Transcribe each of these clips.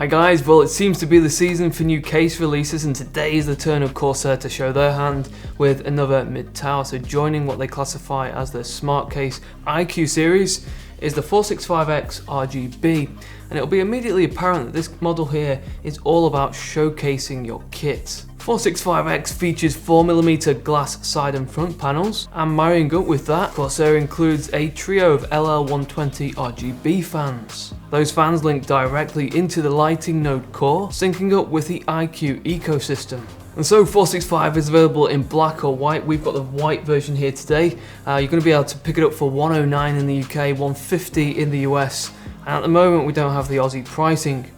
Hi guys, well it seems to be the season for new case releases, and today is the turn of Corsair to show their hand with another mid tower. So joining what they classify as the smart case iCUE series is the 465X RGB, and it'll be immediately apparent that this model here is all about showcasing your kit. 465X features 4mm glass side and front panels, and marrying up with that, Corsair includes a trio of LL120 RGB fans. Those fans link directly into the lighting node core, syncing up with the iCUE ecosystem. And so 465 is available in black or white. We've got the white version here today. You're going to be able to pick it up for $109 in the UK, $150 in the US, and at the moment we don't have the Aussie pricing.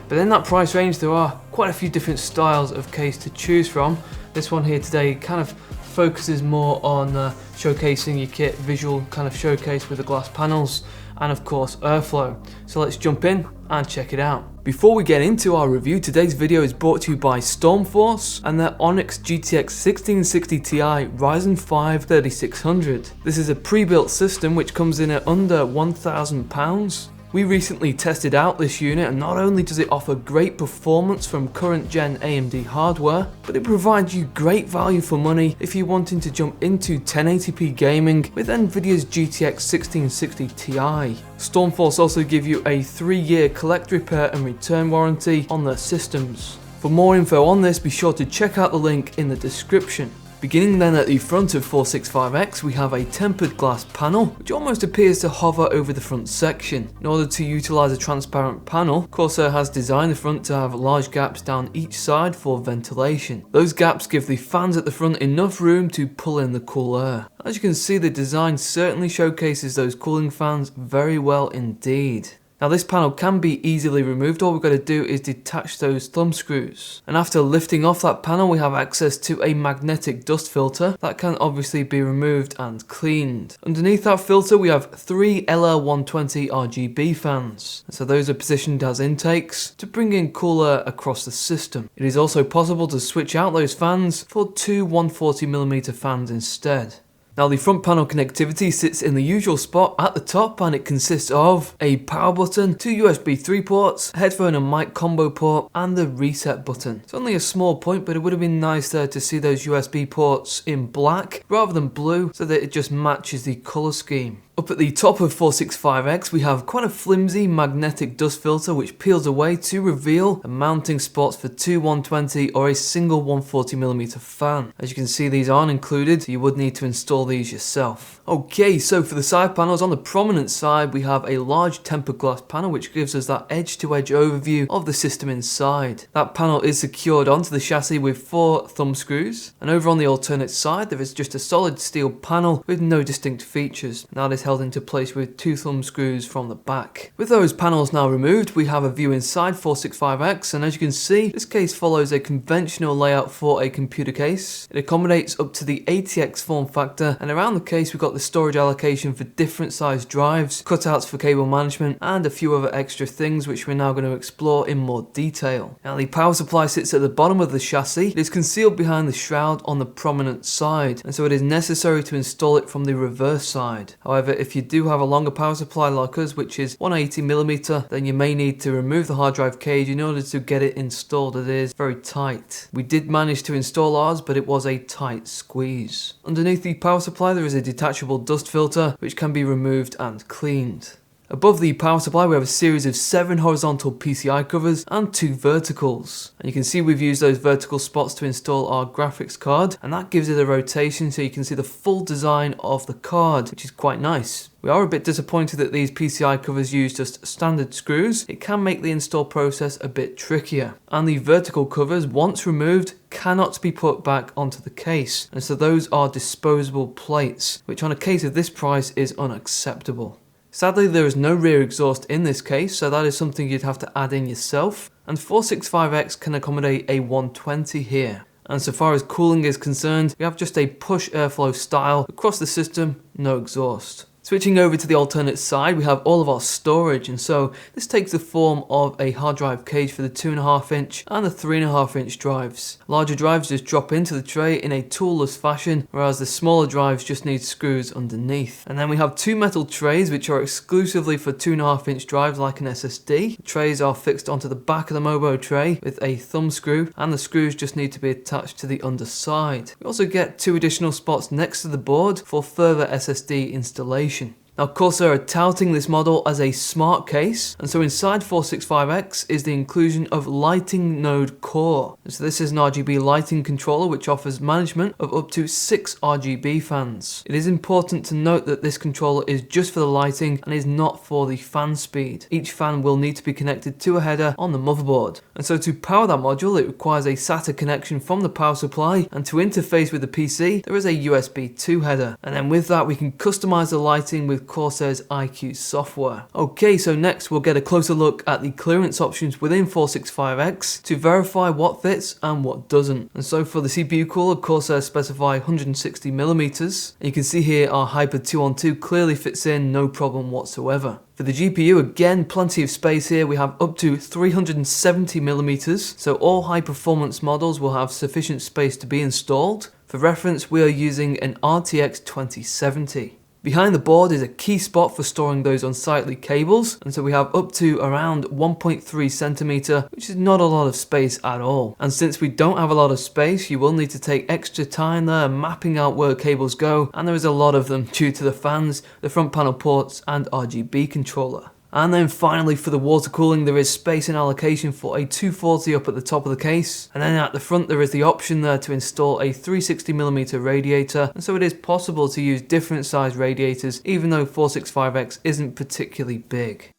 But in that price range there are quite a few different styles of case to choose from. This one here today kind of focuses more on showcasing your kit, visual kind of showcase with the glass panels and of course airflow. So let's jump in and check it out. Before we get into our review, today's video is brought to you by Stormforce and their Onyx GTX 1660 Ti Ryzen 5 3600. This is a pre-built system which comes in at under £1,000. We recently tested out this unit, and not only does it offer great performance from current gen AMD hardware, but it provides you great value for money if you're wanting to jump into 1080p gaming with Nvidia's GTX 1660 Ti. Stormforce also give you a 3-year collect, repair and return warranty on their systems. For more info on this, be sure to check out the link in the description. Beginning then at the front of 465X, we have a tempered glass panel which almost appears to hover over the front section. In order to utilise a transparent panel, Corsair has designed the front to have large gaps down each side for ventilation. Those gaps give the fans at the front enough room to pull in the cool air. As you can see, the design certainly showcases those cooling fans very well indeed. Now this panel can be easily removed. All we've got to do is detach those thumb screws. And after lifting off that panel, we have access to a magnetic dust filter that can obviously be removed and cleaned. Underneath that filter, we have 3 LL120 RGB fans. So those are positioned as intakes to bring in cool air across the system. It is also possible to switch out those fans for 2 140mm fans instead. Now the front panel connectivity sits in the usual spot at the top, and it consists of a power button, 2 USB 3 ports, headphone and mic combo port, and the reset button. It's only a small point, but it would have been nice there to see those USB ports in black rather than blue so that it just matches the colour scheme. Up at the top of 465X, we have quite a flimsy magnetic dust filter which peels away to reveal a mounting spots for 2 120 or a single 140mm fan. As you can see, these aren't included, so you would need to install these yourself. Okay, so for the side panels, on the prominent side we have a large tempered glass panel which gives us that edge-to-edge overview of the system inside. That panel is secured onto the chassis with 4 thumb screws, and over on the alternate side there is just a solid steel panel with no distinct features. Now this held into place with 2 thumb screws from the back. With those panels now removed, we have a view inside 465X, and as you can see, this case follows a conventional layout for a computer case. It accommodates up to the ATX form factor, and around the case we've got the storage allocation for different sized drives, cutouts for cable management, and a few other extra things which we're now going to explore in more detail. Now the power supply sits at the bottom of the chassis. It is concealed behind the shroud on the prominent side, and so it is necessary to install it from the reverse side. However, if you do have a longer power supply like us, which is 180mm, then you may need to remove the hard drive cage in order to get it installed. It is very tight. We did manage to install ours, but it was a tight squeeze. Underneath the power supply there is a detachable dust filter which can be removed and cleaned. Above the power supply we have a series of 7 horizontal PCI covers and 2 verticals. And you can see we've used those vertical spots to install our graphics card, and that gives it a rotation so you can see the full design of the card, which is quite nice. We are a bit disappointed that these PCI covers use just standard screws. It can make the install process a bit trickier. And the vertical covers, once removed, cannot be put back onto the case, and so those are disposable plates, which on a case of this price is unacceptable. Sadly, there is no rear exhaust in this case, so that is something you'd have to add in yourself, and 465X can accommodate a 120 here. And so far as cooling is concerned, we have just a push airflow style across the system, no exhaust. Switching over to the alternate side, we have all of our storage, and so this takes the form of a hard drive cage for the 2.5 inch and the 3.5 inch drives. Larger drives just drop into the tray in a toolless fashion, whereas the smaller drives just need screws underneath. And then we have two metal trays which are exclusively for 2.5 inch drives like an SSD. The trays are fixed onto the back of the Mobo tray with a thumb screw, and the screws just need to be attached to the underside. We also get two additional spots next to the board for further SSD installation. Now Corsair are touting this model as a smart case, and so inside 465X is the inclusion of Lighting Node Core. And so this is an RGB lighting controller which offers management of up to 6 RGB fans. It is important to note that this controller is just for the lighting and is not for the fan speed. Each fan will need to be connected to a header on the motherboard. And so to power that module, it requires a SATA connection from the power supply, and to interface with the PC, there is a USB 2 header. And then with that, we can customize the lighting with Corsair's iCUE software. Okay, so next we'll get a closer look at the clearance options within 465X to verify what fits and what doesn't. And so for the CPU cooler, Corsair specify 160mm. You can see here our Hyper 2-on-2 clearly fits in, no problem whatsoever. For the GPU, again, plenty of space here. We have up to 370mm, so all high performance models will have sufficient space to be installed. For reference, we are using an RTX 2070. Behind the board is a key spot for storing those unsightly cables, and so we have up to around 1.3 centimeter, which is not a lot of space at all. And since we don't have a lot of space, you will need to take extra time there mapping out where cables go, and there is a lot of them due to the fans, the front panel ports, and RGB controller. And then finally, for the water cooling, there is space and allocation for a 240 up at the top of the case, and then at the front there is the option there to install a 360mm radiator, and so it is possible to use different size radiators even though 465X isn't particularly big.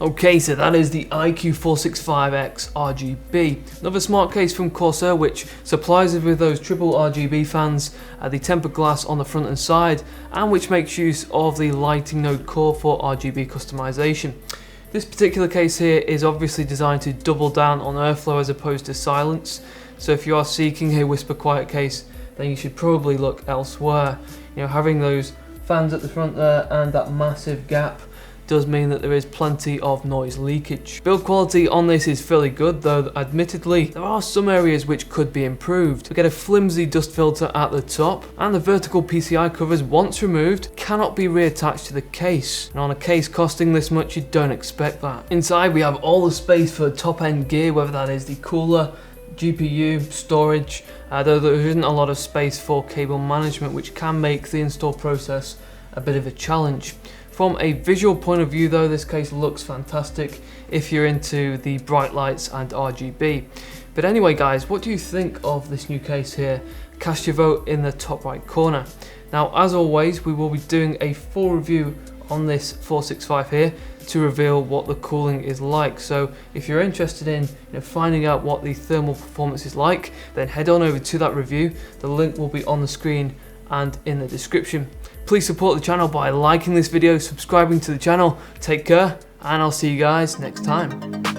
Okay, so that is the iCUE 465X RGB. Another smart case from Corsair which supplies us with those triple RGB fans, the tempered glass on the front and side, and which makes use of the Lighting Node Core for RGB customization. This particular case here is obviously designed to double down on airflow as opposed to silence, so if you are seeking a whisper quiet case, then you should probably look elsewhere. You know, having those fans at the front there and that massive gap does mean that there is plenty of noise leakage. Build quality on this is fairly good, though admittedly there are some areas which could be improved. We get a flimsy dust filter at the top, and the vertical PCI covers, once removed, cannot be reattached to the case. And on a case costing this much, you don't expect that. Inside we have all the space for top end gear, whether that is the cooler, GPU, storage, though there isn't a lot of space for cable management, which can make the install process a bit of a challenge. From a visual point of view though, this case looks fantastic if you're into the bright lights and RGB. But anyway guys, what do you think of this new case here? Cast your vote in the top right corner. Now as always, we will be doing a full review on this 465 here to reveal what the cooling is like. So if you're interested in finding out what the thermal performance is like, then head on over to that review. The link will be on the screen and in the description. Please support the channel by liking this video, subscribing to the channel. Take care, and I'll see you guys next time.